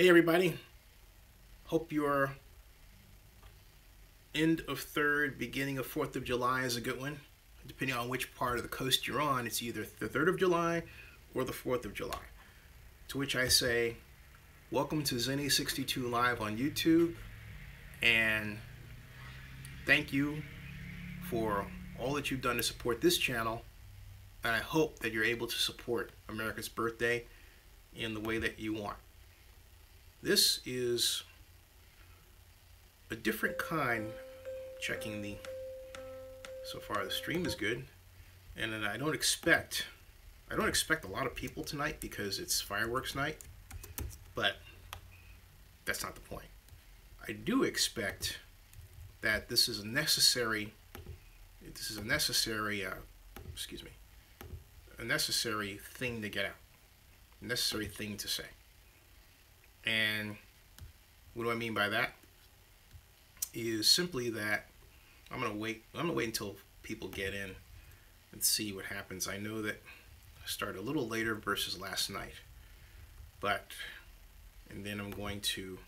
Hey everybody, hope your end of third, beginning of 4th of July is a good one. Depending on which part of the coast you're on, it's either the 3rd of July or the 4th of July. To which I say, welcome to Zenny62 Live on YouTube, and thank you for all that you've done to support this channel, and I hope that you're able to support America's birthday in the way that you want. This is a different kind. Checking so far the stream is good, and then I don't expect a lot of people tonight because it's fireworks night, but that's not the point. I do expect that this is a necessary thing to get out, a necessary thing to say. And what do I mean by that? Is simply that I'm gonna wait until people get in and see what happens. I know that I started a little later versus last night, and then I'm going to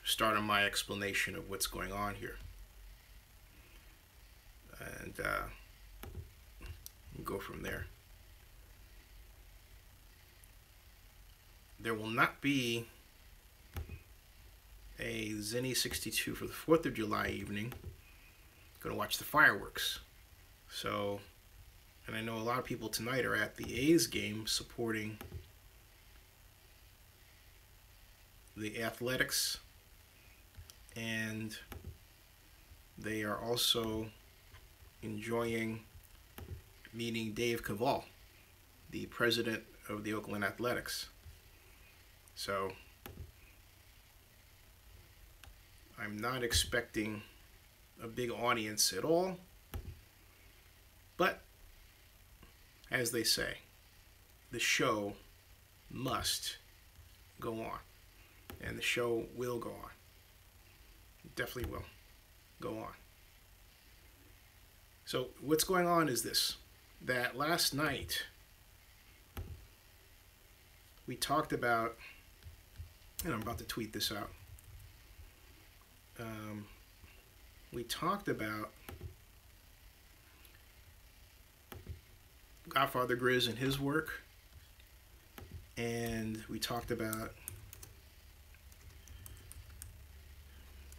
start on my explanation of what's going on here, and go from there. There will not be a Zenny62 for the 4th of July evening. Going to watch the fireworks. So, and I know a lot of people tonight are at the A's game supporting the Athletics, and they are also enjoying meeting Dave Kaval, the president of the Oakland Athletics. So I'm not expecting a big audience at all, but as they say, the show must go on, and the show will go on. It definitely will go on. So what's going on is this, that last night we talked about, and I'm about to tweet this out. We talked about Godfather Grizz and his work, and we talked about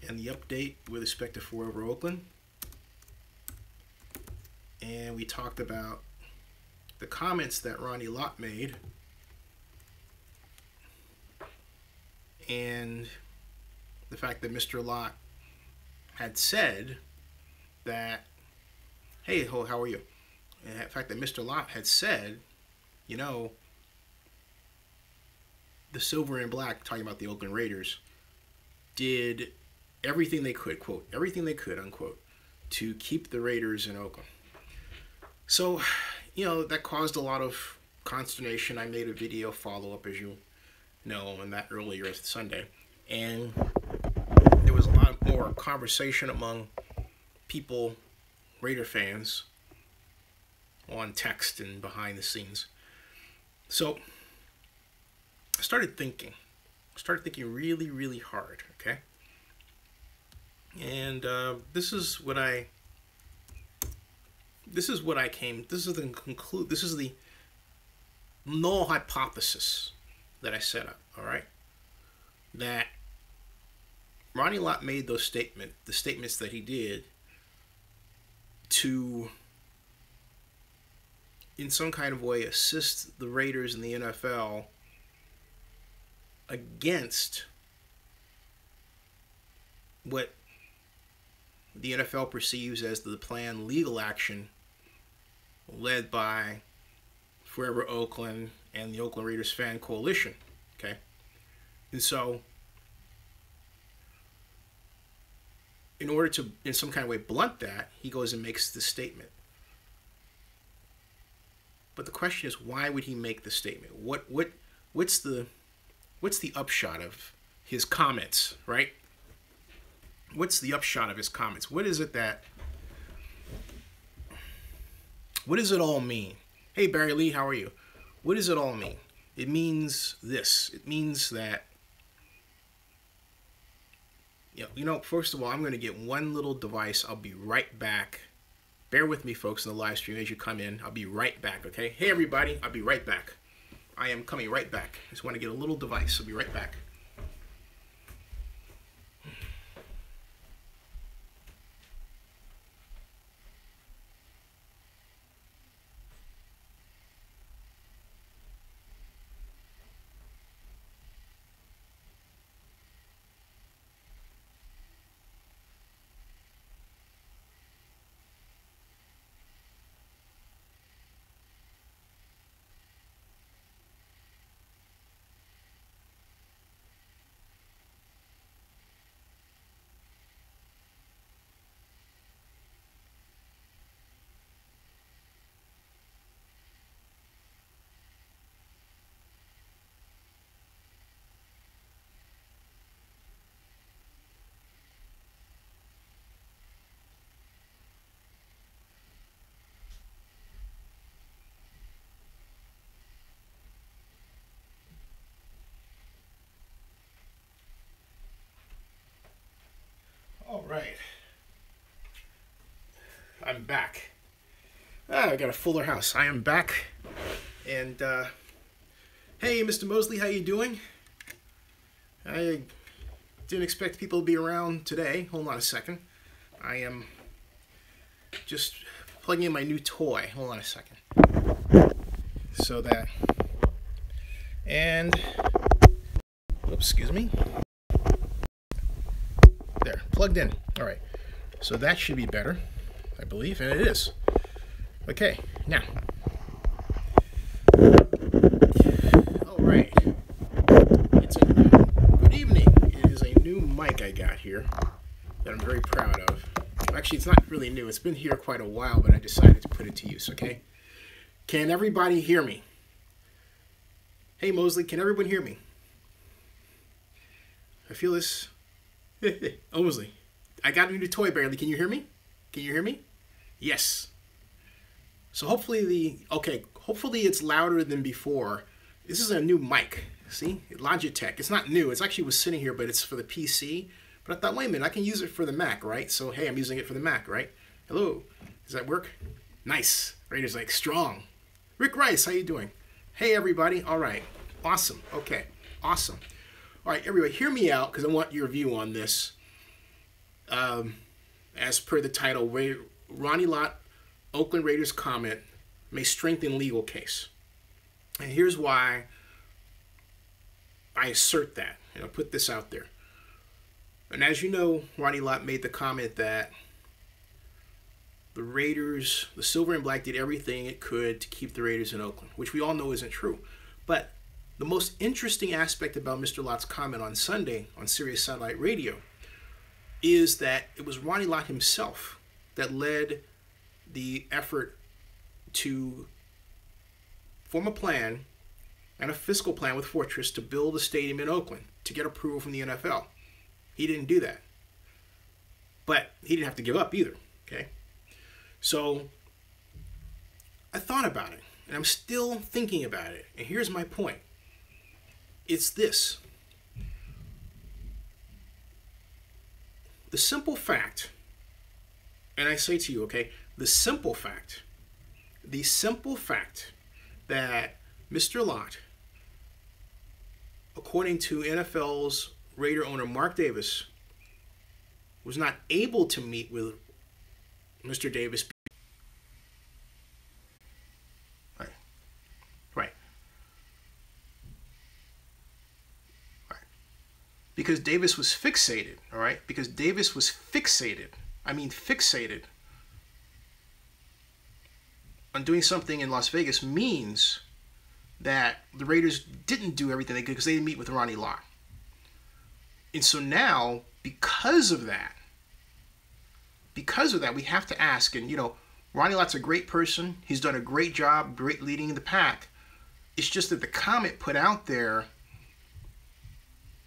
the update with respect to Forever Oakland, and we talked about the comments that Ronnie Lott made, and the fact that Mr. Lott had said that, hey, how are you? And the fact that Mr. Lott had said, you know, the Silver and Black, talking about the Oakland Raiders, did everything they could, quote, everything they could, unquote, to keep the Raiders in Oakland. So, you know, that caused a lot of consternation. I made a video follow-up, as you know, on that earlier Sunday, and there was a lot more conversation among people, Raider fans, on text and behind the scenes. So I started thinking really, really hard, okay? And this is the null hypothesis that I set up, all right? That Ronnie Lott made the statements that he did to, in some kind of way, assist the Raiders and the NFL against what the NFL perceives as the planned legal action led by Forever Oakland and the Oakland Raiders Fan Coalition, okay? And so, in order to, in some kind of way, blunt that, he goes and makes this statement. But the question is, why would he make the statement? What's the upshot of his comments, right? What's the upshot of his comments? What does it all mean? Hey, Barry Lee, how are you? What does it all mean? It means this. It means that First of all, I'm going to get one little device. I'll be right back. Bear with me, folks, in the live stream as you come in. I'll be right back, okay? Hey, everybody, I'll be right back. I am coming right back. Just want to get a little device. I'll be right back. All right. I'm back. I got a fuller house. I am back. And, hey, Mr. Mosley, how you doing? I didn't expect people to be around today. Hold on a second. I am just plugging in my new toy. Hold on a second. So that... And... Oops, excuse me. There, plugged in. All right. So that should be better, I believe, and it is. Okay, now. All right. Good evening. It is a new mic I got here that I'm very proud of. Actually, it's not really new. It's been here quite a while, but I decided to put it to use, okay? Can everybody hear me? Hey, Mosley, can everyone hear me? I feel this... Oh, Mosley, I got a new toy, barely. Can you hear me? Can you hear me? Yes. So hopefully hopefully it's louder than before. This is a new mic. See? Logitech. It's not new. It's actually was sitting here, but it's for the PC. But I thought, wait a minute, I can use it for the Mac, right? So, hey, I'm using it for the Mac, right? Hello. Does that work? Nice. Rader's like, strong. Rick Rice, how you doing? Hey, everybody. All right. Awesome. Okay. Awesome. All right, everybody, hear me out because I want your view on this. As per the title, Ronnie Lott, Oakland Raiders comment may strengthen legal case. And here's why I assert that, and I'll put this out there. And as you know, Ronnie Lott made the comment that the Raiders, the Silver and Black, did everything it could to keep the Raiders in Oakland, which we all know isn't true. But the most interesting aspect about Mr. Lott's comment on Sunday on Sirius Satellite Radio is that it was Ronnie Lott himself that led the effort to form a plan and a fiscal plan with Fortress to build a stadium in Oakland to get approval from the NFL. He didn't do that. But he didn't have to give up either, okay? So I thought about it, and I'm still thinking about it. And here's my point. It's this. The simple fact, and I say to you, okay, the simple fact that Mr. Lott, according to NFL's Raider owner Mark Davis, was not able to meet with Mr. Davis. Because Davis was fixated, all right? Because Davis was fixated. I mean fixated on doing something in Las Vegas means that the Raiders didn't do everything they could because they didn't meet with Ronnie Lott. And so now, because of that, we have to ask, and Ronnie Lott's a great person. He's done a great job, great leading the pack. It's just that the comment put out there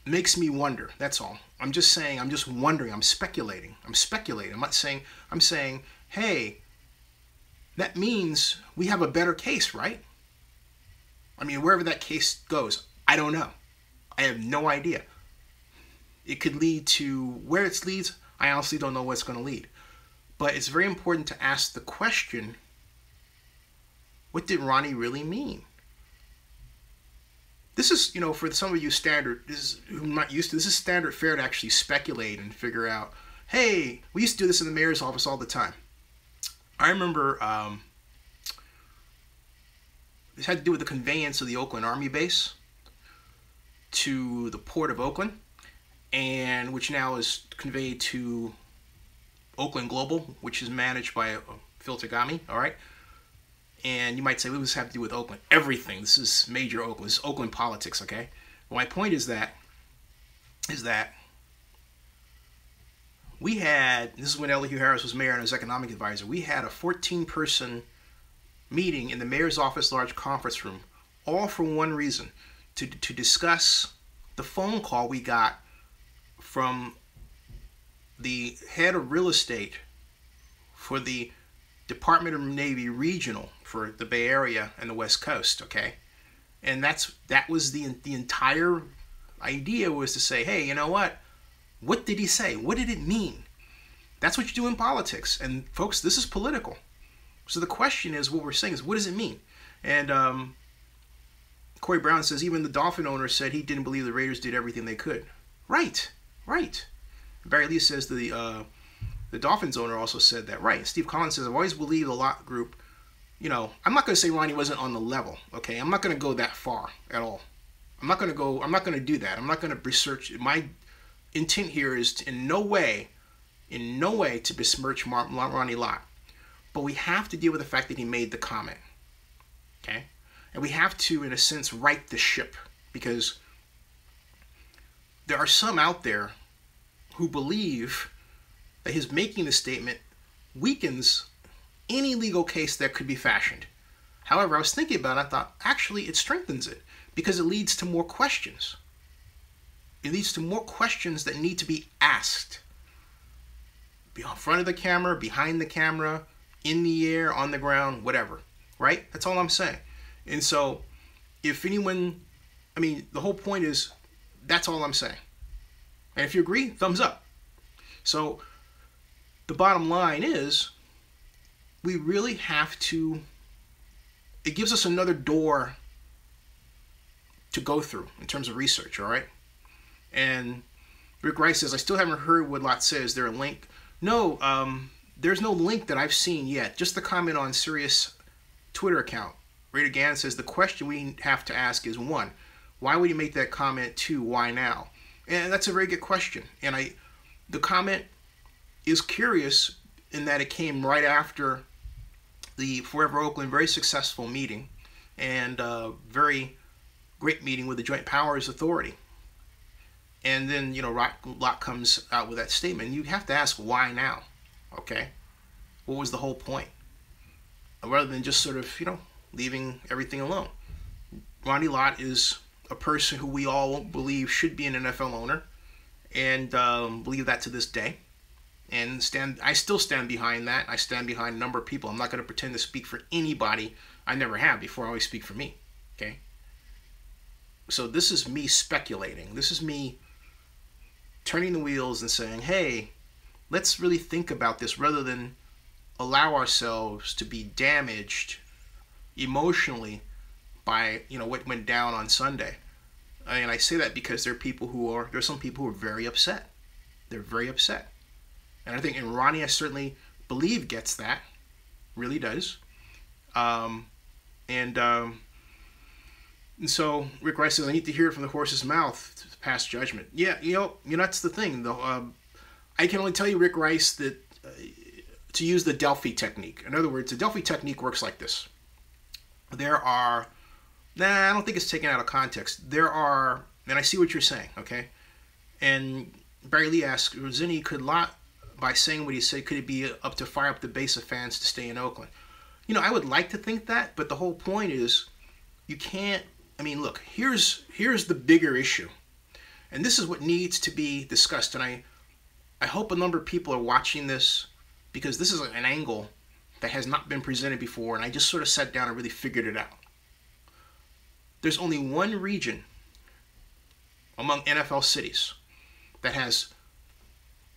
makes me wonder. That's all. I'm just saying, I'm just wondering. I'm speculating. I'm not saying, I'm saying, hey, that means we have a better case, right? I mean, wherever that case goes, I don't know. I have no idea. it could lead to where it leads. I honestly don't know what's going to lead. But it's very important to ask the question, what did Ronnie really mean? This is, for some of you who are not used to this is standard fare to actually speculate and figure out, hey, we used to do this in the mayor's office all the time. I remember this had to do with the conveyance of the Oakland Army base to the Port of Oakland, and which now is conveyed to Oakland Global, which is managed by Phil Tagami, all right? And you might say, what does this have to do with Oakland? Everything. This is major Oakland. This is Oakland politics, okay? Well, my point is that we had, this is when Elihu Harris was mayor and his economic advisor, we had a 14-person meeting in the mayor's office large conference room, all for one reason, to discuss the phone call we got from the head of real estate for the Department of Navy Regional for the Bay Area and the West Coast, okay? And that was the entire idea, was to say, hey, you know what? What did he say? What did it mean? That's what you do in politics. And folks, this is political. So the question is, what we're saying is, what does it mean? And Corey Brown says, even the Dolphin owner said he didn't believe the Raiders did everything they could. Right. Barry Lee says the Dolphins owner also said that. Right. Steve Collins says, I've always believed the Lott group, I'm not going to say Ronnie wasn't on the level, okay? I'm not going to go that far at all. I'm not going to do that. I'm not going to research. My intent here is to, in no way to besmirch Ronnie Lott. But we have to deal with the fact that he made the comment, okay? And we have to, in a sense, right the ship, because there are some out there who believe that his making the statement weakens any legal case that could be fashioned. However, I was thinking about it, I thought, actually, it strengthens it, because it leads to more questions. It leads to more questions that need to be asked. Be in front of the camera, behind the camera, in the air, on the ground, whatever. Right? That's all I'm saying. And so, if anyone, the whole point is, that's all I'm saying. And if you agree, thumbs up. So, the bottom line is, we really have to, it gives us another door to go through in terms of research, all right? And Rick Rice says, I still haven't heard what Lott says. Is there a link? No, there's no link that I've seen yet. Just the comment on Sirius Twitter account. Raider Gann says, the question we have to ask is, 1, why would you make that comment? 2, why now? And that's a very good question. And the comment is curious in that it came right after the Forever Oakland very successful meeting and very great meeting with the Joint Powers Authority. And then, Lott comes out with that statement. You have to ask, why now? Okay? What was the whole point? Rather than just sort of, leaving everything alone. Ronnie Lott is a person who we all believe should be an NFL owner, and believe that to this day. And I still stand behind that. I stand behind a number of people. I'm not going to pretend to speak for anybody. I never have before. I always speak for me. Okay? So this is me speculating. This is me turning the wheels and saying, hey, let's really think about this rather than allow ourselves to be damaged emotionally by, what went down on Sunday. And I say that because there's some people who are very upset. They're very upset. And I think, and Ronnie, I certainly believe, gets that. Really does. And so Rick Rice says, I need to hear it from the horse's mouth to pass judgment. Yeah, that's the thing, though. I can only tell you, Rick Rice, that to use the Delphi technique. In other words, the Delphi technique works like this. I don't think it's taken out of context. And I see what you're saying, okay? And Barry Lee asks, Zinni, could Lott, by saying what he said, could it be up to fire up the base of fans to stay in Oakland? I would like to think that, but the whole point is, you can't, look, here's the bigger issue. And this is what needs to be discussed. And I hope a number of people are watching this, because this is an angle that has not been presented before, and I just sort of sat down and really figured it out. There's only one region among NFL cities that has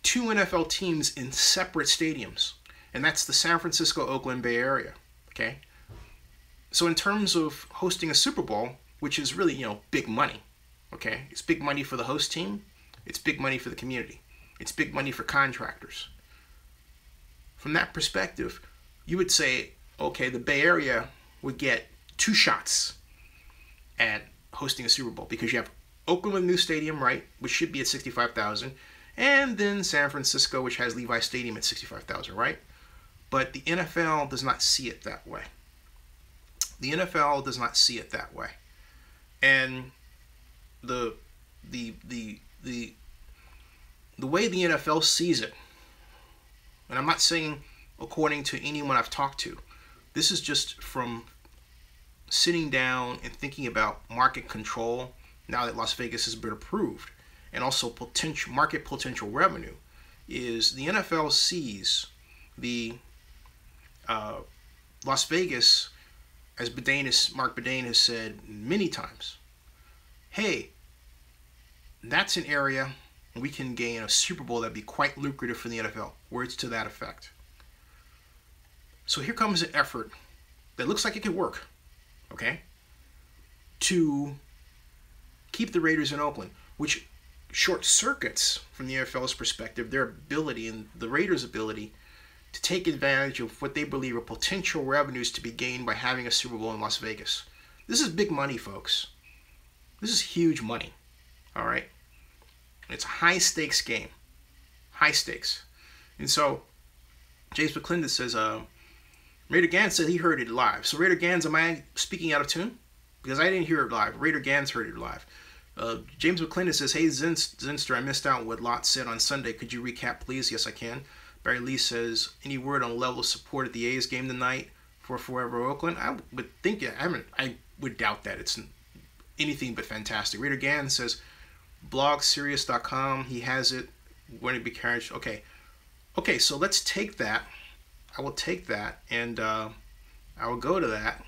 2 NFL teams in separate stadiums, and that's the San Francisco, Oakland Bay Area. Okay, so in terms of hosting a Super Bowl, which is really, you know, big money. Okay, it's big money for the host team. It's big money for the community. It's big money for contractors. From that perspective, you would say, okay, the Bay Area would get 2 shots at hosting a Super Bowl because you have Oakland with a new stadium, right, which should be at 65,000, and then San Francisco, which has Levi Stadium at 65,000, right? But the NFL does not see it that way. The NFL does not see it that way, and the way the NFL sees it, and I'm not saying according to anyone I've talked to, this is just from sitting down and thinking about market control now that Las Vegas has been approved, and also market potential revenue, is the NFL sees the Las Vegas, as Mark Bedane has said many times, hey, that's an area we can gain a Super Bowl that'd be quite lucrative for the NFL. Words to that effect. So here comes an effort that looks like it could work, okay, to keep the Raiders in Oakland, which short circuits, from the NFL's perspective, their ability and the Raiders' ability to take advantage of what they believe are potential revenues to be gained by having a Super Bowl in Las Vegas. This is big money, folks. This is huge money, all right? It's a high-stakes game. High stakes. And so, James McClendon says, Raider Gans said he heard it live. So, Raider Gans, am I speaking out of tune? Because I didn't hear it live. Raider Gans heard it live. James McClendon says, hey, Zinster, I missed out what Lott said on Sunday. Could you recap, please? Yes, I can. Barry Lee says, any word on level of support at the A's game tonight for Forever Oakland? I would think, I would doubt that. It's anything but fantastic. Raider Gans says, blogserious.com, he has it. When it be carried. Okay, so let's take that. I will take that, and I will go to that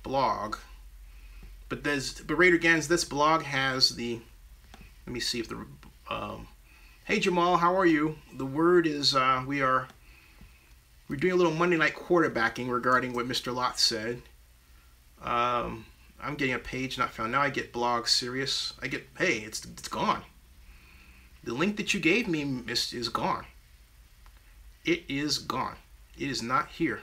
blog. But Raider Gans, this blog has the, let me see if the, hey Jamal, how are you? The word is we're doing a little Monday night quarterbacking regarding what Mr. Lott said. I'm getting a page not found. Now I get blog serious. Hey, it's gone. The link that you gave me is gone. It is gone. It is not here.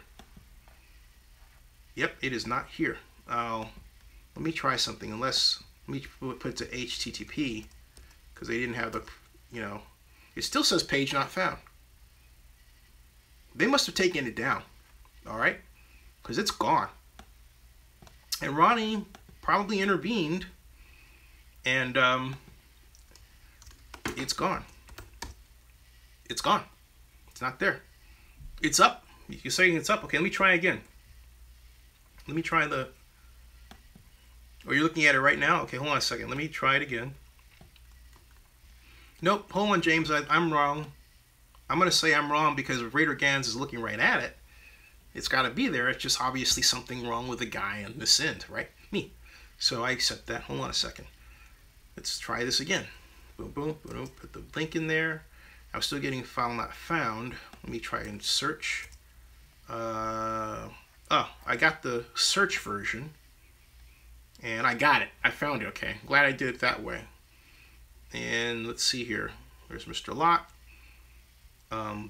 Yep, it is not here. Let me try something. Let me put it to HTTP, because they didn't have the, it still says page not found. They must have taken it down, all right? Because it's gone. And Ronnie probably intervened, and it's gone. It's gone. It's not there. It's up. You're saying it's up. Okay, let me try again. Let me try the... Oh, you're looking at it right now? Okay, hold on a second. Let me try it again. Nope, hold on, James. I'm wrong. I'm going to say I'm wrong because if Raider Gans is looking right at it, it's got to be there. It's just obviously something wrong with the guy on this end, right? Me. So I accept that. Hold on a second. Let's try this again. Boom, boom, boom. Put the link in there. I'm still getting file not found. Let me try and search. Oh, I got the search version. And I got it. I found it. Okay. Glad I did it that way. And let's see here. There's Mr. Lott.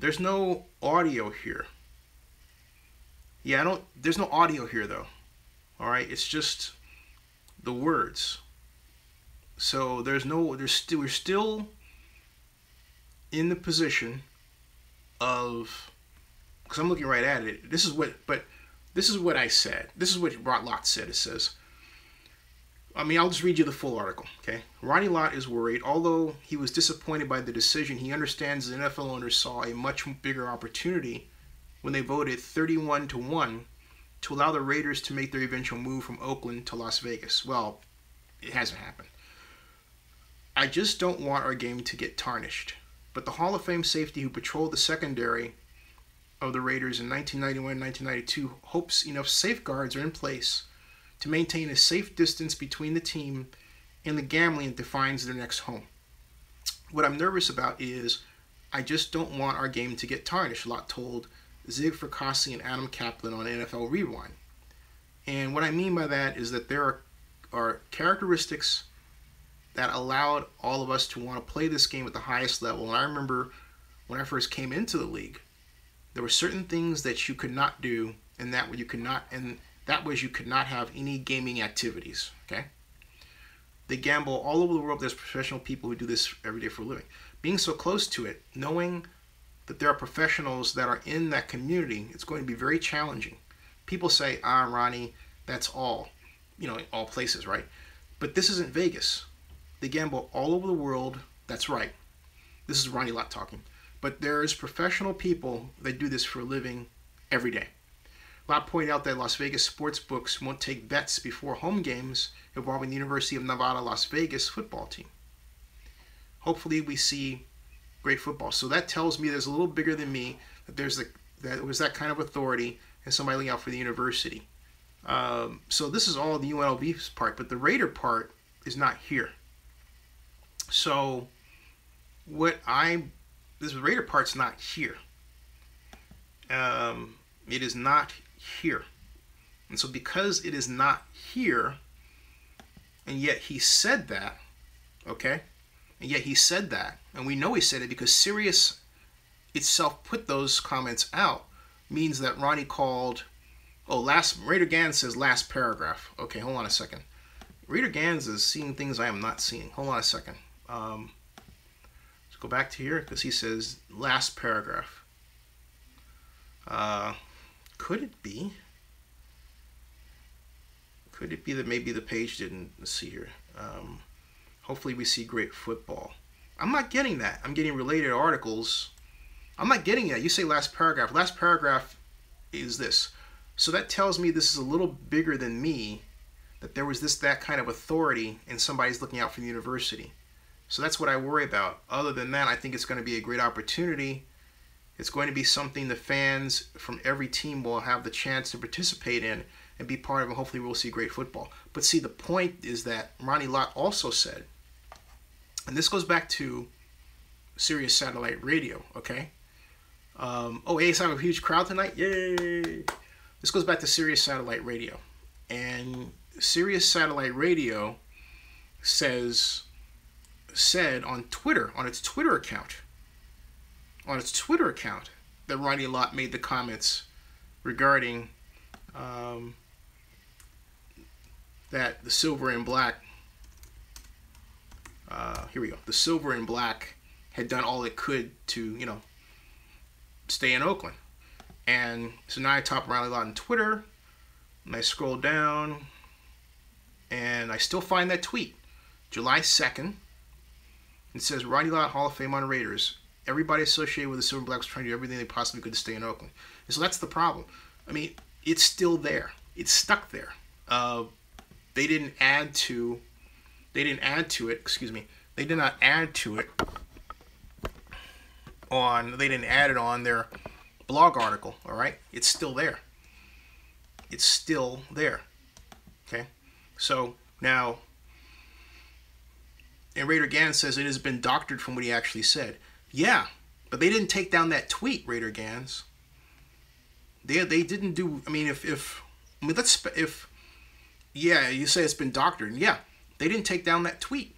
There's no audio here. Yeah, there's no audio here though. All right, it's just the words. So we're still in the position of, because I'm looking right at it. This is what I said. This is what Lott said. It says, I'll just read you the full article, okay? Ronnie Lott is worried. Although he was disappointed by the decision, he understands the NFL owners saw a much bigger opportunity when they voted 31-1 to allow the Raiders to make their eventual move from Oakland to Las Vegas. Well, it hasn't happened. I just don't want our game to get tarnished. But the Hall of Fame safety who patrolled the secondary of the Raiders in 1991 and 1992 hopes enough safeguards are in place to maintain a safe distance between the team and the gambling that defines their next home. What I'm nervous about is I just don't want our game to get tarnished. Lott told Zig Fracassi and Adam Kaplan on NFL Rewind. And what I mean by that is that there are characteristics that allowed all of us to want to play this game at the highest level. And I remember when I first came into the league, there were certain things that you could not do, and that you could not have any gaming activities. Okay, they gamble all over the world. There's professional people who do this every day for a living. Being so close to it, knowing that there are professionals that are in that community, it's going to be very challenging. People say, Ronnie, that's all, all places, right? But this isn't Vegas. They gamble all over the world. That's right. This is Ronnie Lott talking. But there's professional people that do this for a living every day. Lott pointed out that Las Vegas sports books won't take bets before home games involving the University of Nevada, Las Vegas football team. Hopefully we see great football. So that tells me there's a little bigger than me, that there was that kind of authority and somebody looking out for the university. So this is all the UNLV part, but the Raider part is not here. So this Raider part's not here. It is not here. And so because it is not here, and yet he said that, okay? And yet he said that, and we know he said it because Sirius itself put those comments out, means that Ronnie called, Raider Gans says last paragraph. Okay, hold on a second. Raider Gans is seeing things I am not seeing. Hold on a second. Let's go back to here because he says last paragraph. Could it be? Could it be that maybe the page didn't see here? Hopefully we see great football. I'm not getting that. I'm getting related articles. I'm not getting that. You say last paragraph. Last paragraph is this. So that tells me this is a little bigger than me, that there was that kind of authority and somebody's looking out for the university. So that's what I worry about. Other than that, I think it's going to be a great opportunity. It's going to be something the fans from every team will have the chance to participate in and be part of, and hopefully we'll see great football. But see, the point is that Ronnie Lott also said, and this goes back to Sirius Satellite Radio, okay? ASI have a huge crowd tonight? Yay! This goes back to Sirius Satellite Radio. And Sirius Satellite Radio said on Twitter, on its Twitter account, that Ronnie Lott made the comments regarding that the silver and black, the silver and black had done all it could to, stay in Oakland. And so now I top Ronnie Lott on Twitter, and I scroll down, and I still find that tweet, July 2nd. It says, Ronnie Lott, Hall of Fame on Raiders. Everybody associated with the Silver and Blacks trying to do everything they possibly could to stay in Oakland. And so that's the problem. I mean, it's still there. It's stuck there. They didn't add to it. Excuse me. They did not add to it they didn't add it on their blog article. All right. It's still there. It's still there. Okay. So now, and Raider Gans says it has been doctored from what he actually said. Yeah, but they didn't take down that tweet, Raider Gans. They didn't do. I mean, if you say it's been doctored. Yeah, they didn't take down that tweet.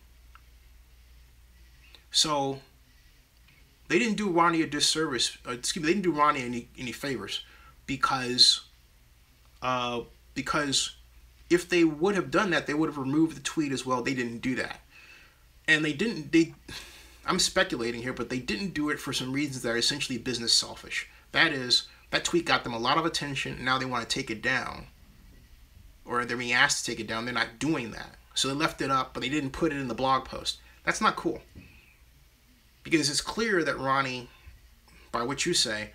So they didn't do Ronnie a disservice. They didn't do Ronnie any favors, because if they would have done that, they would have removed the tweet as well. They didn't do that, and I'm speculating here, but they didn't do it for some reasons that are essentially business selfish. That is, that tweet got them a lot of attention, and now they want to take it down, or they're being asked to take it down. They're not doing that, so they left it up, but they didn't put it in the blog post. That's not cool, because it's clear that Ronnie, by what you say,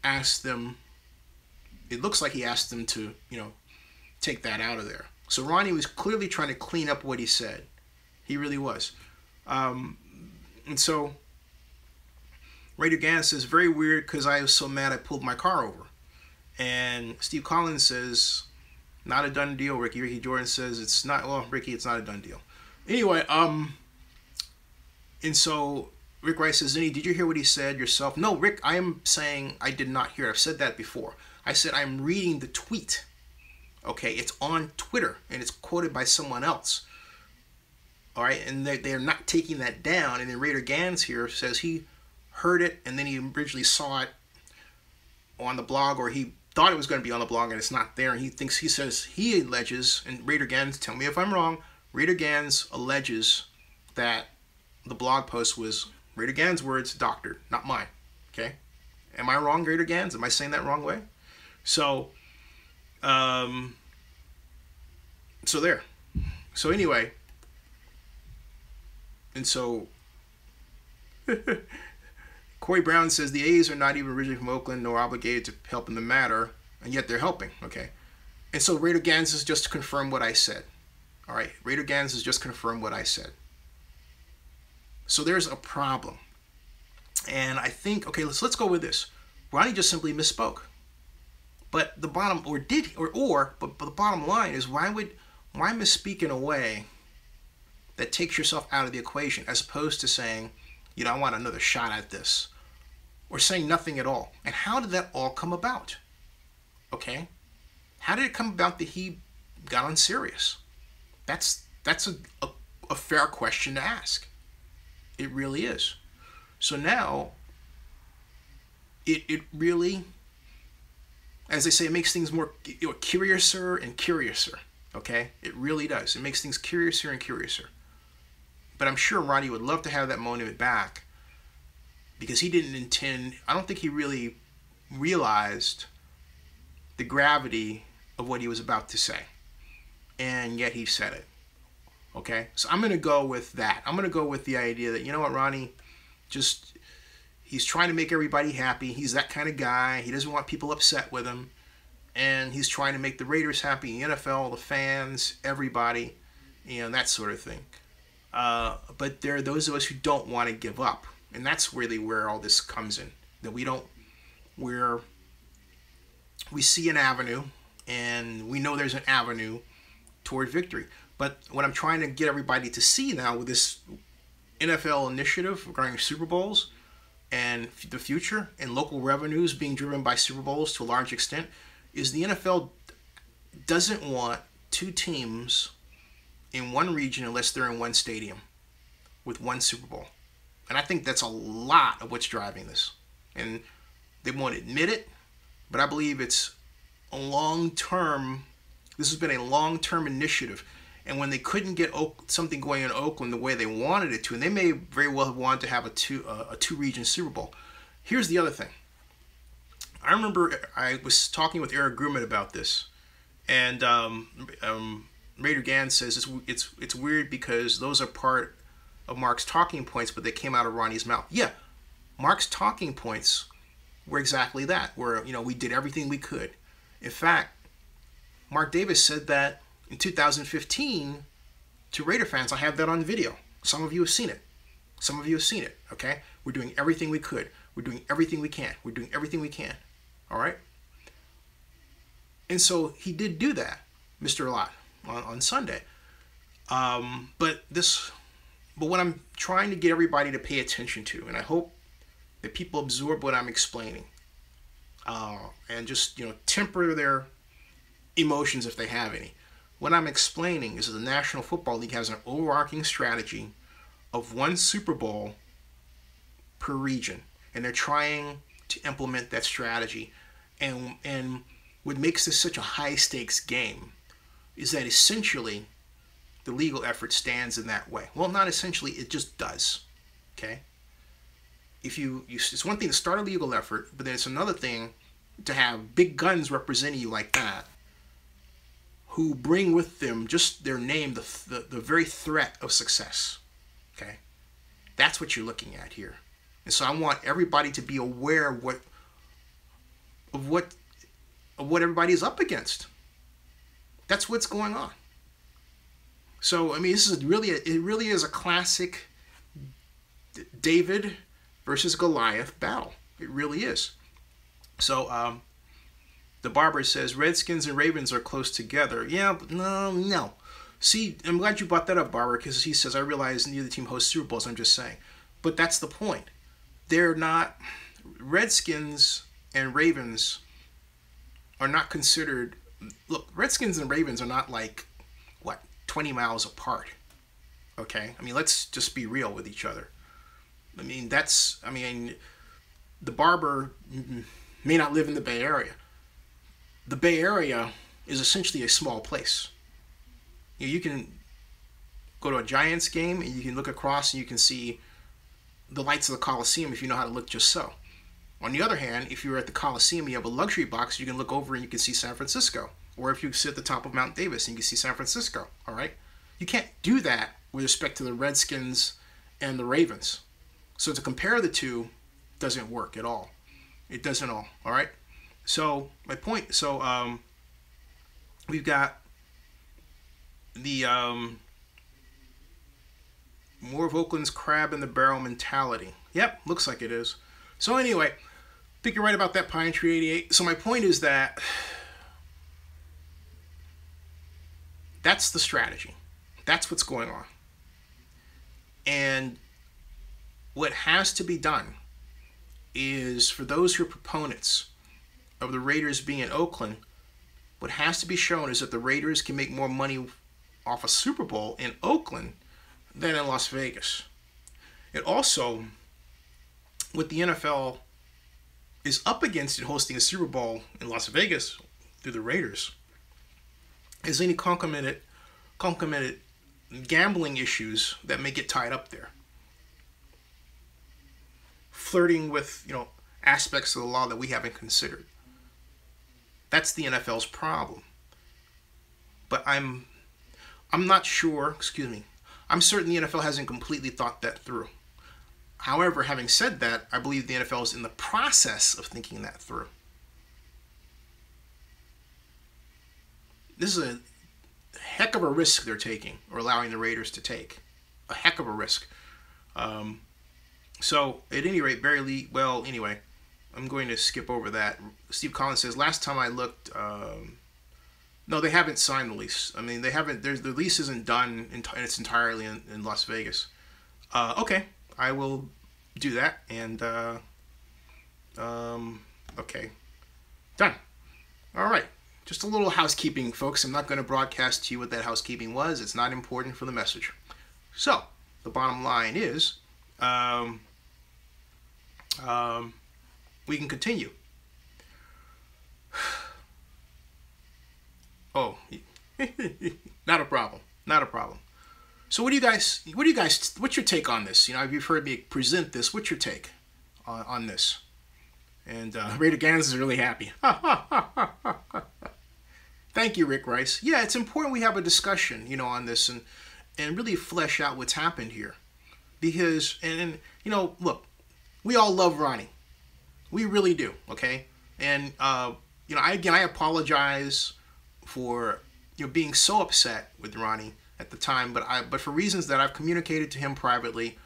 asked them. It looks like he asked them to, take that out of there. So Ronnie was clearly trying to clean up what he said. He really was. And so Raider Gans says, very weird because I was so mad I pulled my car over. And Steve Collins says, not a done deal, Ricky. Ricky Jordan says, it's not, well, Ricky, it's not a done deal. Anyway, And so Rick Rice says, Zinni, did you hear what he said yourself? No, Rick, I am saying I did not hear it. I've said that before. I said I'm reading the tweet. Okay, it's on Twitter, and it's quoted by someone else. All right, and they're not taking that down. And then Raider Gans here says he heard it, and then he originally saw it on the blog, or he thought it was going to be on the blog, and it's not there. And he says he alleges, and Raider Gans, tell me if I'm wrong, Raider Gans alleges that the blog post was Raider Gans' words doctored, not mine. Okay, am I wrong, Raider Gans? Am I saying that wrong way? So, so there. So anyway, and so Corey Brown says the A's are not even originally from Oakland nor obligated to help in the matter, and yet they're helping. Okay, and so Raider Gans is just to confirm what I said. All right, Raider Gans is just confirmed what I said. So there's a problem, and I think, okay, let's go with this. Ronnie just simply misspoke. But the bottom, but the bottom line is, why misspeak in a way that takes yourself out of the equation, as opposed to saying, you know, I want another shot at this, or saying nothing at all? And how did that all come about? Okay, how did it come about that he got on Sirius? That's a fair question to ask. It really is. So now, it really, as they say, it makes things more curiouser and curiouser. Okay, it really does. It makes things curiouser and curiouser. But I'm sure Ronnie would love to have that monument back, because he didn't intend. I don't think he really realized the gravity of what he was about to say, and yet he said it. Okay, so I'm going to go with that. I'm going to go with the idea that, you know what, Ronnie, he's trying to make everybody happy. He's that kind of guy. He doesn't want people upset with him. And he's trying to make the Raiders happy, the NFL, the fans, everybody, you know, that sort of thing. But there are those of us who don't want to give up. And that's really where all this comes in. That we see an avenue, and we know there's an avenue toward victory. But what I'm trying to get everybody to see now with this NFL initiative regarding Super Bowls and the future and local revenues being driven by Super Bowls to a large extent is the NFL doesn't want two teams in one region unless they're in one stadium with one Super Bowl. And I think that's a lot of what's driving this. And they won't admit it, but I believe it's a long-term, this has been a long-term initiative. And when they couldn't get something going in Oakland the way they wanted it to, and they may very well have wanted to have a two-region Super Bowl. Here's the other thing. I remember I was talking with Eric Grumman about this, and Raider Gans says it's weird because those are part of Mark's talking points, but they came out of Ronnie's mouth. Yeah, Mark's talking points were exactly that, where, you know, we did everything we could. In fact, Mark Davis said that in 2015 to Raider fans. I have that on video. Some of you have seen it. Some of you have seen it, okay? We're doing everything we could. We're doing everything we can. We're doing everything we can, all right? And so he did do that, Mr. Lott, on Sunday. But what I'm trying to get everybody to pay attention to, and I hope that people absorb what I'm explaining, and just, you know, temper their emotions if they have any. What I'm explaining is that the National Football League has an overarching strategy of one Super Bowl per region, and they're trying to implement that strategy. And what makes this such a high-stakes game is that essentially the legal effort stands in that way. Well, not essentially, it just does. Okay? It's one thing to start a legal effort, but then it's another thing to have big guns representing you like that, who bring with them just their name, the very threat of success. Okay? That's what you're looking at here. And so I want everybody to be aware of what everybody is up against. That's what's going on. So, I mean, it really is a classic David versus Goliath battle. It really is. So, the barber says Redskins and Ravens are close together. Yeah, but no. See, I'm glad you brought that up, Barbara, because he says, I realize neither team hosts Super Bowls. I'm just saying. But that's the point. They're not. Redskins and Ravens are not considered. Look, Redskins and Ravens are not like, 20 miles apart. Okay? I mean, let's just be real with each other. I mean, the barber may not live in the Bay Area. The Bay Area is essentially a small place. You can go to a Giants game and you can look across and you can see the lights of the Coliseum if you know how to look just so. On the other hand, if you're at the Coliseum and you have a luxury box, you can look over and you can see San Francisco. Or if you sit at the top of Mount Davis and you can see San Francisco, all right? You can't do that with respect to the Redskins and the Ravens. So to compare the two doesn't work at all. It doesn't all right? So my point, we've got the more of Oakland's crab in the barrel mentality. Yep, looks like it is. So anyway, I think you're right about that, Pine Tree 88. So my point is that that's the strategy. That's what's going on. And what has to be done is, for those who are proponents of the Raiders being in Oakland, what has to be shown is that the Raiders can make more money off a Super Bowl in Oakland than in Las Vegas. It also, what the NFL is up against in hosting a Super Bowl in Las Vegas through the Raiders is any concomitant gambling issues that may get tied up there. Flirting with, aspects of the law that we haven't considered. That's the NFL's problem. But I'm not sure, I'm certain the NFL hasn't completely thought that through. However, having said that, I believe the NFL is in the process of thinking that through. This is a heck of a risk they're taking, or allowing the Raiders to take. A heck of a risk. So, at any rate, Barry Lee, well, anyway, I'm going to skip over that. Steve Collins says, last time I looked, no, they haven't signed the lease. I mean, they haven't, the lease isn't done, it's entirely in Las Vegas. Okay, I will do that, and, okay, done. All right, just a little housekeeping, folks. I'm not going to broadcast to you what that housekeeping was. It's not important for the message. So, the bottom line is, we can continue. Oh, not a problem. Not a problem. So what's your take on this? You've heard me present this. What's your take on this? And Raider Gans is really happy. Thank you, Rick Rice. Yeah, it's important we have a discussion, on this and really flesh out what's happened here. Because, look, we all love Ronnie. We really do, okay? And, I apologize for, being so upset with Ronnie at the time, but for reasons that I've communicated to him privately,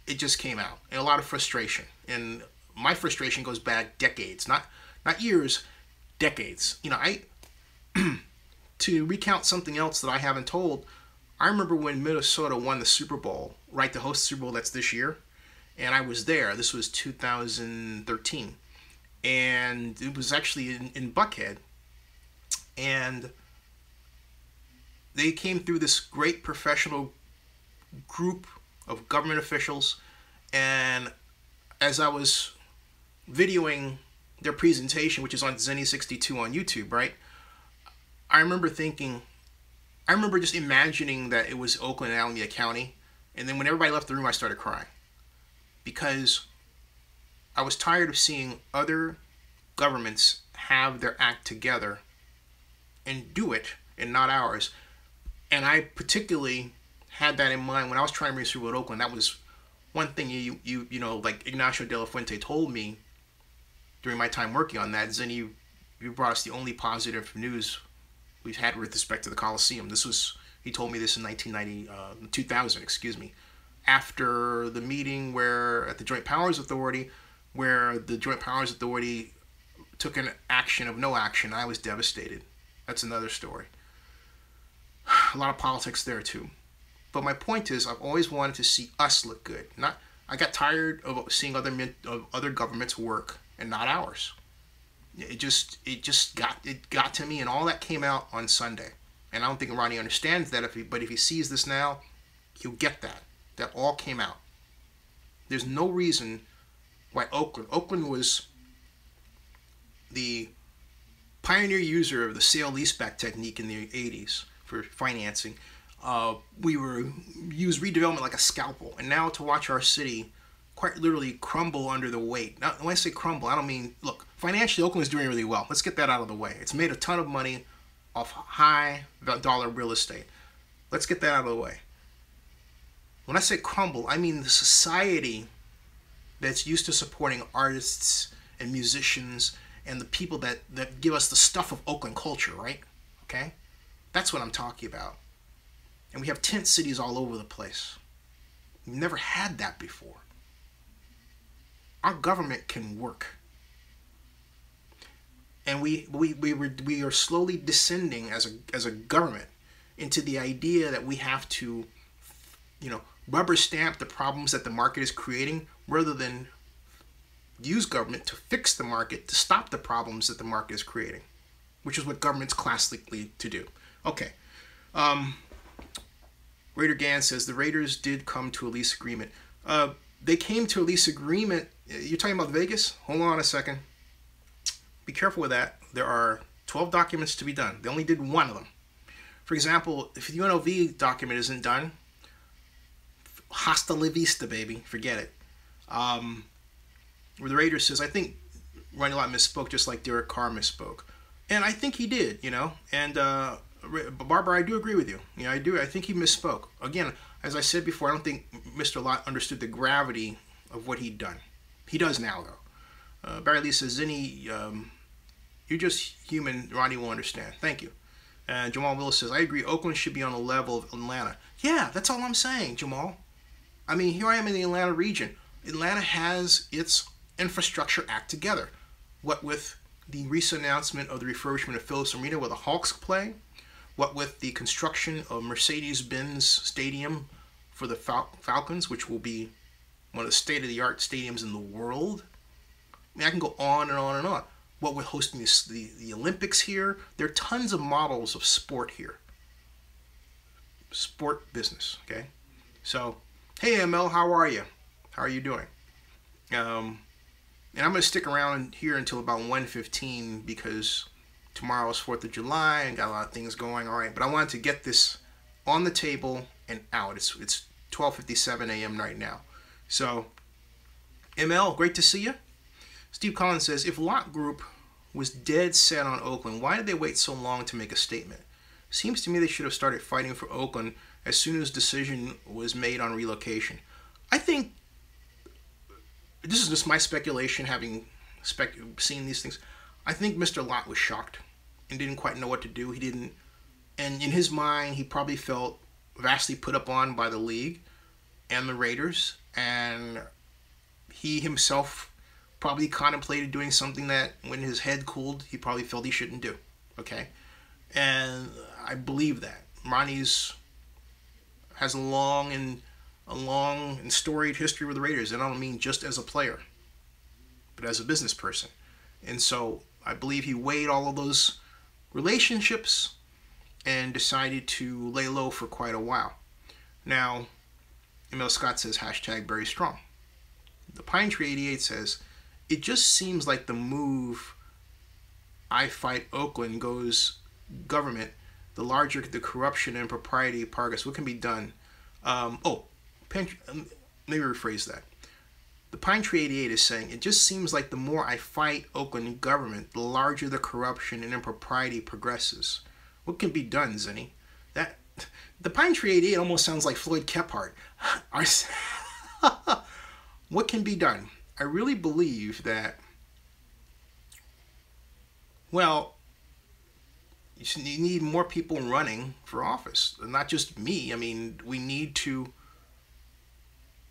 it just came out. And a lot of frustration. And my frustration goes back decades, not years, decades. To recount something else that I haven't told, I remember when Minnesota won the Super Bowl, right, to host the Super Bowl that's this year, and I was there. This was 2013, and it was actually in Buckhead, and they came through this great professional group of government officials, and as I was videoing their presentation, which is on Zenny62 on YouTube, right, I remember just imagining that it was Oakland and Alameda County, and then when everybody left the room, I started crying. Because I was tired of seeing other governments have their act together and do it, and not ours. And I particularly had that in mind when I was trying to bring Super Bowl at Oakland. That was one thing like Ignacio de la Fuente told me during my time working on that. Zenny, you brought us the only positive news we've had with respect to the Coliseum. He told me this in 2000, after the meeting at the Joint Powers Authority, where the Joint Powers Authority took an action of no action. I was devastated. That's another story. A lot of politics there too. But my point is, I've always wanted to see us look good. Not, I got tired of seeing other governments work and not ours. It got to me, and all that came out on Sunday. And I don't think Ronnie understands that. But if he sees this now, he'll get that. That all came out. There's no reason why Oakland was the pioneer user of the sale-leaseback technique in the 80s for financing. We used redevelopment like a scalpel, and now to watch our city quite literally crumble under the weight. Now, when I say crumble, I don't mean, look, financially Oakland is doing really well. Let's get that out of the way. It's made a ton of money off high dollar real estate. Let's get that out of the way. When I say crumble, I mean the society that's used to supporting artists and musicians and the people that give us the stuff of Oakland culture, right? Okay? That's what I'm talking about. And we have tent cities all over the place. We've never had that before. Our government can work. And we are slowly descending as a government into the idea that we have to, rubber stamp the problems that the market is creating rather than use government to fix the market to stop the problems that the market is creating, which is what government's classically to do. Okay. Raider Gann says the Raiders did come to a lease agreement. They came to a lease agreement. You're talking about Vegas? Hold on a second. Be careful with that. There are 12 documents to be done. They only did one of them. For example, if the UNLV document isn't done, hasta la vista, baby. Forget it. Where the Raiders says, I think Ronnie Lott misspoke just like Derek Carr misspoke. And I think he did, And Barbara, I do agree with you. I do. I think he misspoke. Again, as I said before, I don't think Mr. Lott understood the gravity of what he'd done. He does now, though. Barry Lee says, Zinni, you're just human. Ronnie will understand. Thank you. And Jamal Willis says, I agree. Oakland should be on the level of Atlanta. Yeah, that's all I'm saying, Jamal. I mean, here I am in the Atlanta region. Atlanta has its infrastructure act together. What with the recent announcement of the refurbishment of Phillips Arena where the Hawks play, what with the construction of Mercedes-Benz Stadium for the Falcons, which will be one of the state-of-the-art stadiums in the world. I mean, I can go on and on and on. What with hosting the Olympics here. There are tons of models of sport here. Sport business, okay? So, hey, ML, how are you? How are you doing? And I'm going to stick around here until about 1:15 because tomorrow is 4th of July and got a lot of things going. All right, but I wanted to get this on the table and out. It's 12:57 a.m. right now. So, ML, great to see you. Steve Collins says, if Lott Group was dead set on Oakland, why did they wait so long to make a statement? Seems to me they should have started fighting for Oakland as soon as decision was made on relocation. I think, this is just my speculation, having seen these things. I think Mr. Lott was shocked and didn't quite know what to do. And in his mind, he probably felt vastly put up on by the league and the Raiders, and he himself probably contemplated doing something that, when his head cooled, he probably felt he shouldn't do. Okay, and I believe that Ronnie's has a long and storied history with the Raiders, and I don't mean just as a player, but as a business person. And so I believe he weighed all of those relationships and decided to lay low for quite a while. Now, Emil Scott says, hashtag very strong. The Pine Tree 88 says, it just seems like the move I Fight Oakland goes government, the larger the corruption and propriety progress. What can be done? Let me rephrase that. The Pine Tree 88 is saying, it just seems like the more I fight Oakland government, the larger the corruption and impropriety progresses. What can be done, Zinni? The Pine Tree 88 almost sounds like Floyd Kephart. What can be done? I really believe that, well, you need more people running for office. Not just me. I mean, we need to,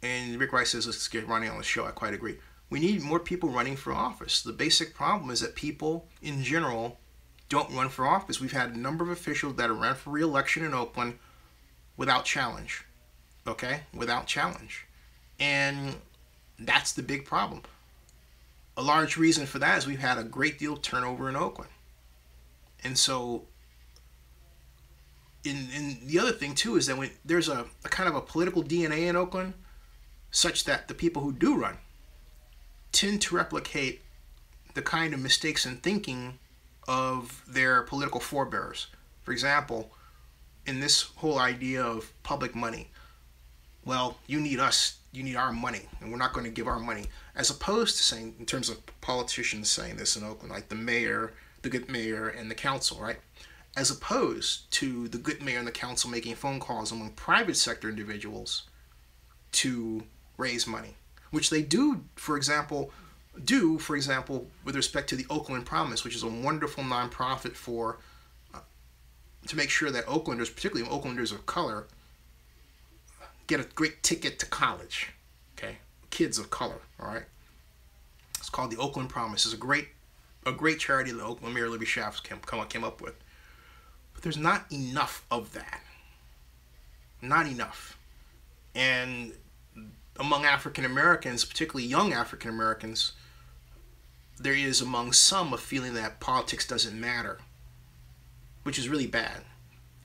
and Rick Rice says, let's get Ronnie on the show. I quite agree. We need more people running for office. The basic problem is that people, in general, don't run for office. We've had a number of officials that have run for re-election in Oakland without challenge. Okay? Without challenge. And that's the big problem. A large reason for that is we've had a great deal of turnover in Oakland. And so, in the other thing too is that when there's a kind of a political DNA in Oakland, such that the people who do run tend to replicate the kind of mistakes in thinking of their political forebears. For example, in this whole idea of public money, well, you need us, you need our money, and we're not going to give our money. As opposed to saying, in terms of politicians saying this in Oakland, like the mayor, the good mayor, and the council, right? As opposed to the good mayor and the council making phone calls among private sector individuals to raise money, which they do, for example, with respect to the Oakland Promise, which is a wonderful nonprofit for to make sure that Oaklanders, particularly Oaklanders of color, get a great ticket to college. Okay, kids of color. All right, it's called the Oakland Promise. It's a great charity that Oakland Mayor Libby Schaaf came up with. But there's not enough of that. Not enough, and among African Americans, particularly young African Americans, there is among some a feeling that politics doesn't matter, which is really bad.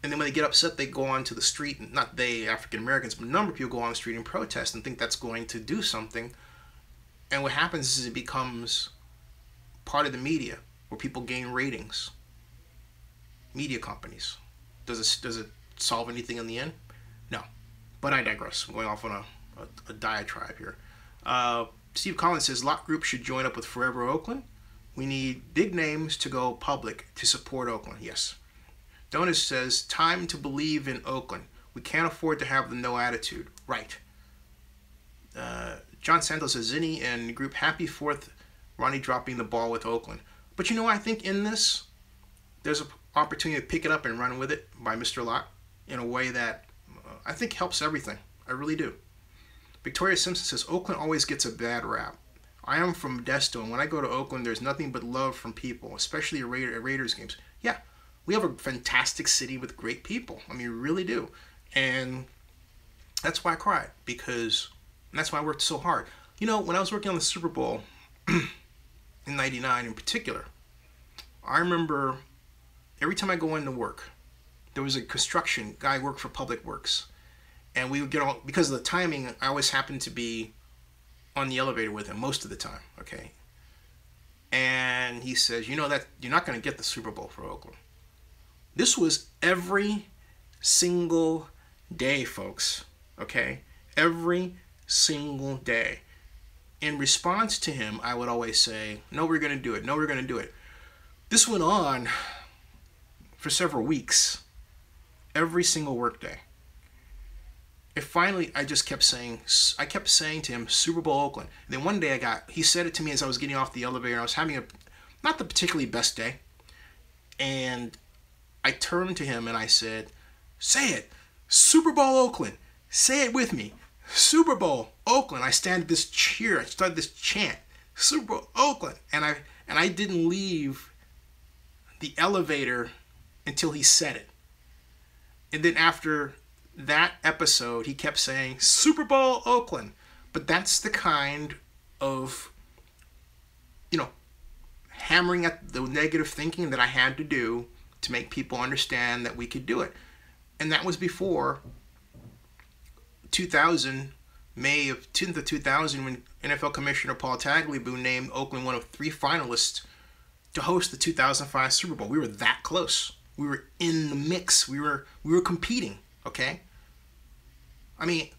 And then when they get upset, they go onto the street, and not they, African Americans, but a number of people go on the street and protest and think that's going to do something. And what happens is it becomes part of the media, where people gain ratings. Media companies. Does it solve anything in the end? No. But I digress. I'm going off on a diatribe here. Steve Collins says, Lot Group should join up with Forever Oakland. We need big names to go public to support Oakland. Yes. Donis says, time to believe in Oakland. We can't afford to have the no attitude. Right. John Santos says, Zinni and group, happy 4th, Ronnie dropping the ball with Oakland. But you know, I think in this, there's an opportunity to pick it up and run with it by Mr. Lott in a way that I think helps everything. I really do. Victoria Simpson says, Oakland always gets a bad rap. I am from Modesto, and when I go to Oakland, there's nothing but love from people, especially at Raiders games. Yeah, we have a fantastic city with great people. I mean, we really do. And that's why I cried, because that's why I worked so hard. You know, when I was working on the Super Bowl in '99 in particular, I remember every time I go into work, there was a construction guy who worked for Public Works. And we would get on, because of the timing, I always happened to be on the elevator with him most of the time, okay? And he says, you know that you're not going to get the Super Bowl for Oakland. This was every single day, folks, okay? Every single day. In response to him, I would always say, no, we're going to do it. No, we're going to do it. This went on for several weeks, every single workday. It finally, I kept saying to him, Super Bowl Oakland. And then one day he said it to me as I was getting off the elevator. I was having not the particularly best day. And I turned to him and I said, say it, Super Bowl Oakland. Say it with me, Super Bowl Oakland. I started this chant, Super Bowl Oakland. And I didn't leave the elevator until he said it. And then after that episode, he kept saying, Super Bowl Oakland. But that's the kind of, hammering at the negative thinking that I had to do to make people understand that we could do it. And that was before 2000, May of 2000, when NFL Commissioner Paul Tagliabue named Oakland one of 3 finalists to host the 2005 Super Bowl. We were that close. We were in the mix. We were competing. Okay? I mean,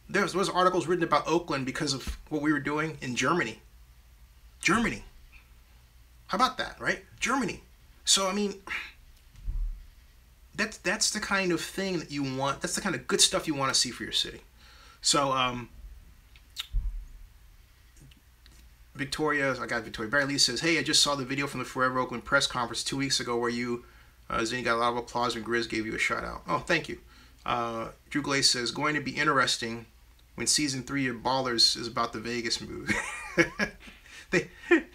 there was articles written about Oakland because of what we were doing in Germany. Germany. How about that, right? Germany. So, I mean, that's the kind of thing that you want. That's the kind of good stuff you want to see for your city. So, Victoria Barry Lee says, hey, I just saw the video from the Forever Oakland press conference 2 weeks ago where you, Zinni, got a lot of applause when Grizz gave you a shout out. Oh, thank you. Drew Glaze says, going to be interesting when season 3 of Ballers is about the Vegas move.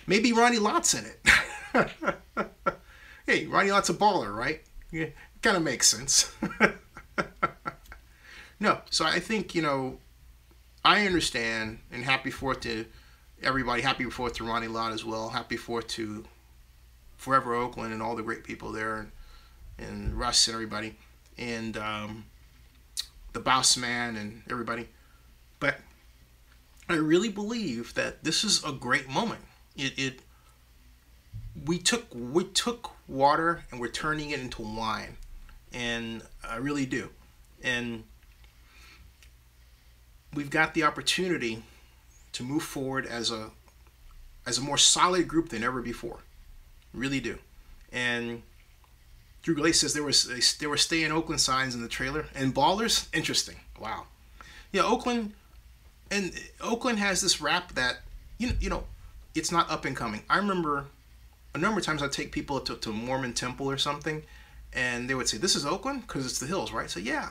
Maybe Ronnie Lott's in it. Hey, Ronnie Lott's a baller, right? Yeah, kind of makes sense. No, so I think, I understand, and happy Fourth to everybody. Happy Fourth to Ronnie Lott as well. Happy Fourth to Forever Oakland and all the great people there, and Russ and everybody, and the Boss Man and everybody. But I really believe that this is a great moment. We took water and we're turning it into wine, and I really do, and we've got the opportunity to move forward as a more solid group than ever before. Really do. And Drew Glaze says there were stay in Oakland signs in the trailer. And ballers, interesting. Wow. Yeah, Oakland has this rap that it's not up and coming. I remember a number of times I'd take people to Mormon Temple or something, and they would say, "This is Oakland?" Because it's the hills, right? So yeah.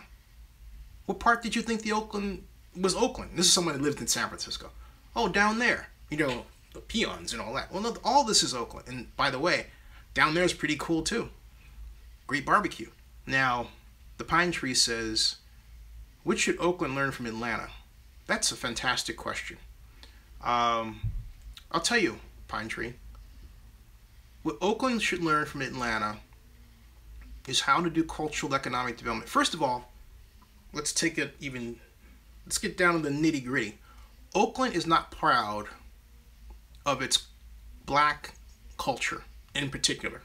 What part did you think the Oakland was Oakland? This is someone that lived in San Francisco. Oh, down there. The peons and all that. Well, no, all this is Oakland. And by the way, down there is pretty cool too. Great barbecue. Now, the Pine Tree says, what should Oakland learn from Atlanta? That's a fantastic question. I'll tell you, Pine Tree. What Oakland should learn from Atlanta is how to do cultural economic development. First of all, let's get down to the nitty gritty. Oakland is not proud of its black culture in particular.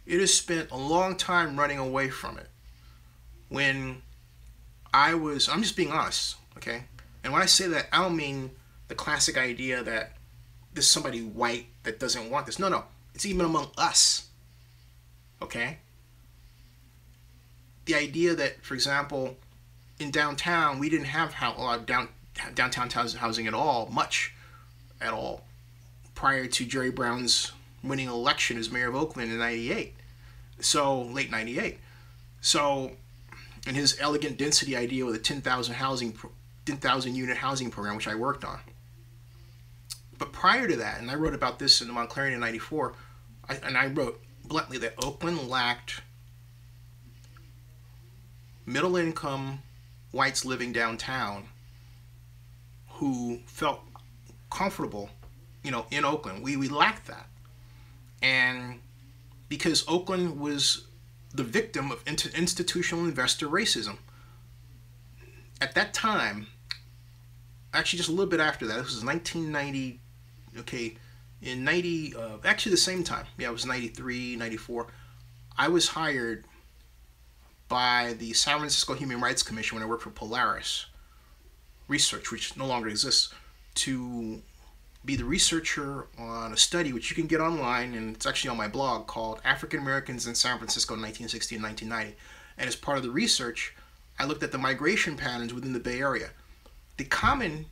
It has spent a long time running away from it. I'm just being honest, okay? And when I say that, I don't mean the classic idea that there's somebody white that doesn't want this. No. It's even among us, okay? The idea that, for example, in downtown, we didn't have a lot of downtown housing much at all, prior to Jerry Brown's winning election as mayor of Oakland in '98. So, late '98. So, and his elegant density idea with a 10,000 unit housing program, which I worked on. But prior to that, and I wrote about this in the Montclarian in '94, I wrote bluntly that Oakland lacked middle income whites living downtown who felt comfortable, in Oakland. We lacked that. And because Oakland was the victim of institutional investor racism. At that time, actually just a little bit after that, this was 1990, okay, in 90, actually the same time, it was 93, 94, I was hired by the San Francisco Human Rights Commission when I worked for Polaris Research, which no longer exists, to be the researcher on a study which you can get online, and it's actually on my blog, called African Americans in San Francisco in 1960 and 1990. And as part of the research, I looked at the migration patterns within the Bay Area. The common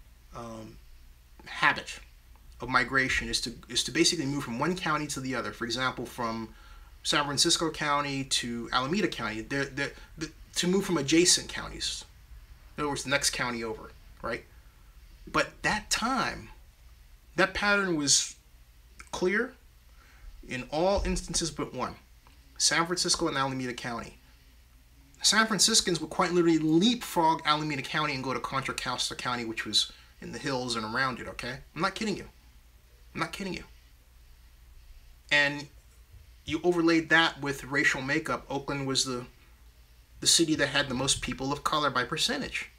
habit of migration is to basically move from one county to the other. For example, from San Francisco County to Alameda County, to move from adjacent counties. In other words, the next county over, right? But that time, that pattern was clear in all instances but one: San Francisco and Alameda County. San Franciscans would quite literally leapfrog Alameda County and go to Contra Costa County, which was in the hills and around it, okay? I'm not kidding you. And you overlaid that with racial makeup. Oakland was the city that had the most people of color by percentage.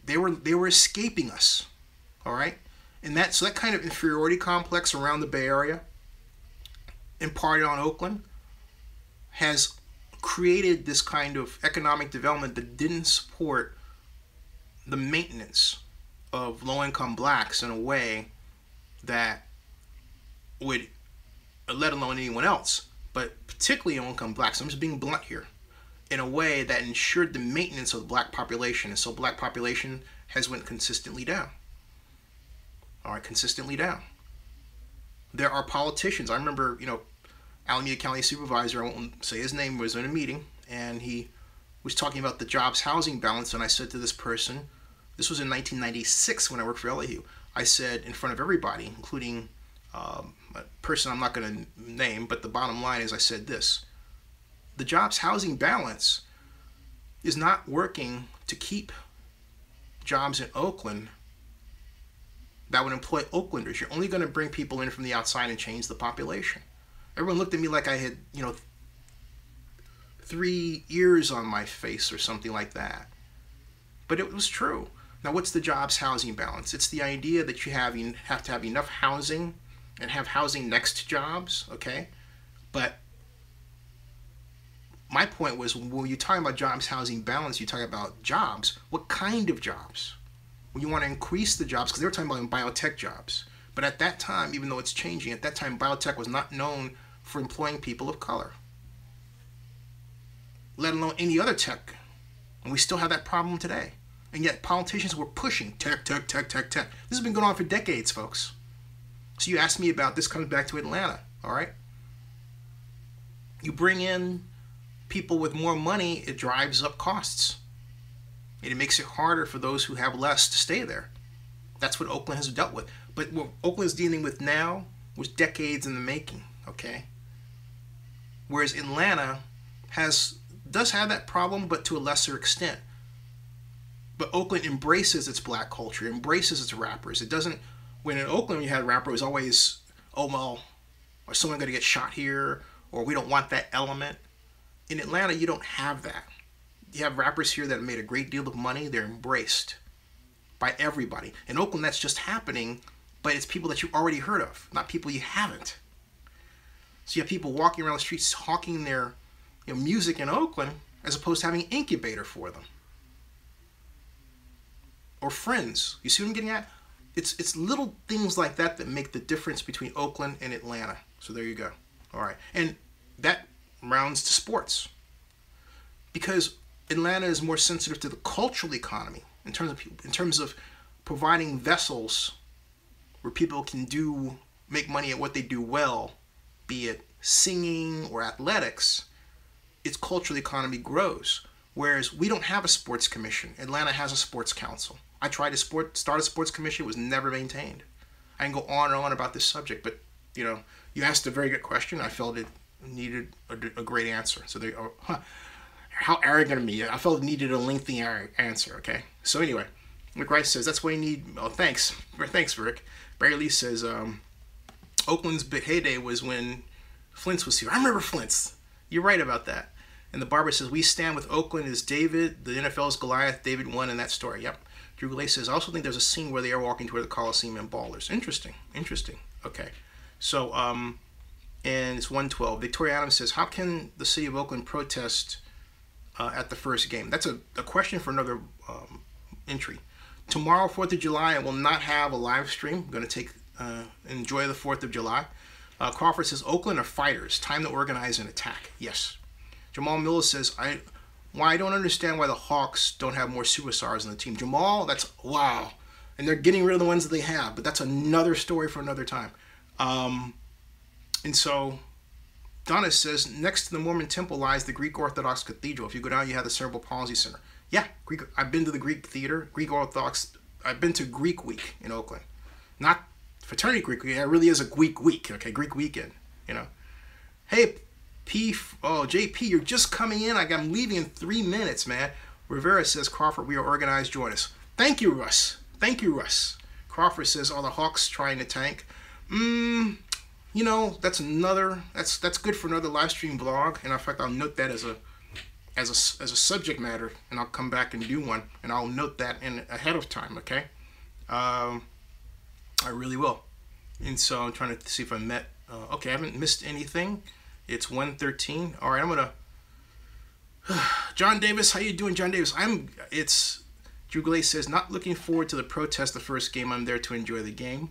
They were escaping us, all right? And that kind of inferiority complex around the Bay Area, imparted on Oakland, has created this kind of economic development that didn't support the maintenance of low-income blacks in a way that would, let alone anyone else, but particularly low-income blacks, I'm just being blunt here, in a way that ensured the maintenance of the black population. And so black population has went consistently down. All right, consistently down. There are politicians. I remember, Alameda County Supervisor, I won't say his name, was in a meeting, and he was talking about the jobs housing balance, and I said to this person, this was in 1996 when I worked for LAU, I said in front of everybody, including a person I'm not going to name, but the bottom line is I said this. The jobs housing balance is not working to keep jobs in Oakland that would employ Oaklanders. You're only going to bring people in from the outside and change the population. Everyone looked at me like I had, 3 ears on my face or something like that. But it was true. Now, what's the jobs housing balance? It's the idea that you have to have enough housing and have housing next to jobs, okay? But my point was, when you're talking about jobs housing balance, you're talking about jobs. What kind of jobs? When you want to increase the jobs, because they were talking about biotech jobs. But at that time, even though it's changing, at that time biotech was not known for employing people of color, let alone any other tech. And we still have that problem today. And yet politicians were pushing tech. This has been going on for decades, folks. So you asked me about this, comes back to Atlanta, all right? You bring in people with more money, it drives up costs. And it makes it harder for those who have less to stay there. That's what Oakland has dealt with. But what Oakland is dealing with now was decades in the making, okay? Whereas Atlanta does have that problem, but to a lesser extent. But Oakland embraces its black culture, embraces its rappers. It doesn't, when in Oakland you had a rapper, it was always, oh well, or someone going to get shot here, or we don't want that element. In Atlanta, you don't have that. You have rappers here that have made a great deal of money. They're embraced by everybody. In Oakland, that's just happening, but it's people that you already heard of, not people you haven't. So you have people walking around the streets hawking their music in Oakland as opposed to having an incubator for them. Or friends. You see what I'm getting at? It's little things like that that make the difference between Oakland and Atlanta. So there you go. All right. And that rounds to sports. Because Atlanta is more sensitive to the cultural economy in terms of providing vessels where people can make money at what they do well, be it singing or athletics. Its cultural economy grows. Whereas we don't have a sports commission. Atlanta has a sports council. I tried to start a sports commission. It was never maintained. I can go on and on about this subject, but you asked a very good question. I felt it needed a great answer. So there, how arrogant of me! I felt it needed a lengthy answer. Okay. So anyway, Rick Rice says that's what you need. Oh, thanks, Rick. Barry Lee says Oakland's big heyday was when Flint's was here. I remember Flint's. You're right about that. And the barber says, we stand with Oakland as David, the NFL's Goliath. David won in that story. Yep. Drew Goulet says, I also think there's a scene where they are walking toward the Coliseum and Ballers. Interesting. Okay. So, and it's 112. Victoria Adams says, how can the city of Oakland protest at the first game? That's a question for another entry. Tomorrow, 4th of July, I will not have a live stream. I'm going to enjoy the 4th of July. Crawford says, Oakland are fighters. Time to organize an attack. Yes. Jamal Miller says, I don't understand why the Hawks don't have more superstars on the team. Jamal, that's wow. And they're getting rid of the ones that they have, but that's another story for another time. And so Donna says, next to the Mormon temple lies the Greek Orthodox Cathedral. If you go down, you have the Cerebral Palsy Center. Yeah, I've been to the Greek Theater, Greek Orthodox. I've been to Greek Week in Oakland. Not Fraternity Greek Week. It really is a Greek week, okay? Greek weekend, Hey, JP, you're just coming in. I'm leaving in 3 minutes, man. Rivera says, Crawford, we are organized. Join us. Thank you, Russ. Crawford says, are the Hawks trying to tank? That's good for another live stream vlog. And in fact, I'll note that as a subject matter, and I'll come back and do one, and I'll note that ahead of time. Okay, I really will. And so I'm trying to see if I met. Okay, I haven't missed anything. It's 1:13. All right, I'm gonna. John Davis, how you doing, John Davis? Drew Goulet says, not looking forward to the protest the first game. I'm there to enjoy the game.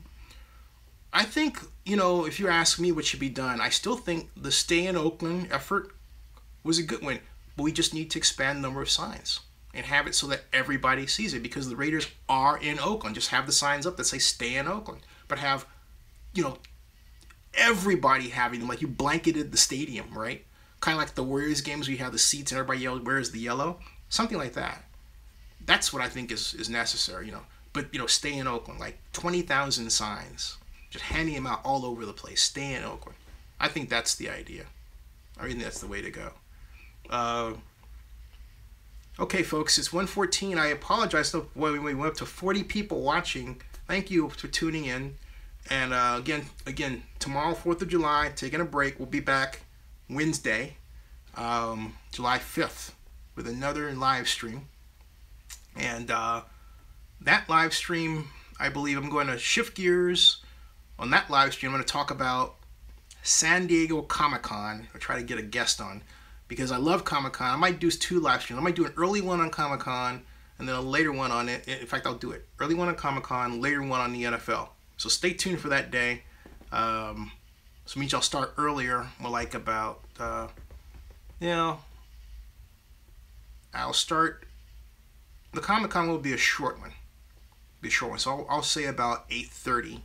I think, if you ask me what should be done, I still think the stay in Oakland effort was a good one. But we just need to expand the number of signs and have it so that everybody sees it, because the Raiders are in Oakland. Just have the signs up that say stay in Oakland. But have, everybody having them, like you blanketed the stadium, right? Kind of like the Warriors games where you have the seats and everybody yells, where's the yellow? Something like that. That's what I think is necessary, But, stay in Oakland, like 20,000 signs. just handing them out all over the place. Stay in Oakland. I think that's the idea. I think that's the way to go. Okay, folks, it's 1:14. I apologize. We went up to 40 people watching. Thank you for tuning in. And again, tomorrow, 4th of July, taking a break. We'll be back Wednesday, July 5th, with another live stream. And that live stream, I believe I'm going to shift gears. On that live stream, I'm going to talk about San Diego Comic-Con. I'll try to get a guest on, because I love Comic-Con. I might do 2 live streams. I might do an early one on Comic-Con and then a later one on it. In fact, I'll do it. Early one on Comic-Con, later one on the NFL. So stay tuned for that day. So it means I'll start earlier, more like about, I'll start, the Comic-Con will be a short one. So I'll say about 8:30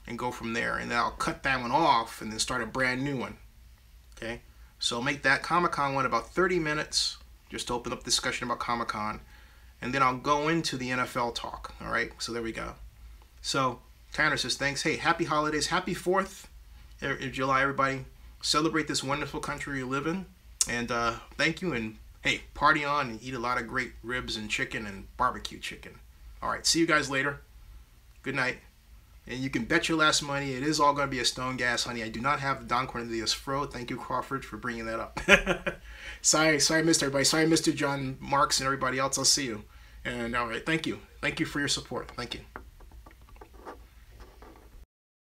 and go from there. And then I'll cut that one off and then start a brand new one. Okay? So make that Comic-Con one about 30 minutes, just to open up discussion about Comic-Con. And then I'll go into the NFL talk. All right? So there we go. So Tanner says, thanks. Hey, happy holidays. Happy 4th of July, everybody. Celebrate this wonderful country you live in. And thank you. And hey, party on and eat a lot of great ribs and chicken and barbecue chicken. All right. See you guys later. Good night. And you can bet your last money it is all going to be a Stone Gas, honey. I do not have the Don Cornelius Fro. Thank you, Crawford, for bringing that up. Sorry, I missed everybody. Sorry, Mr. John Marks and everybody else. I'll see you. And all right, thank you. Thank you for your support. Thank you.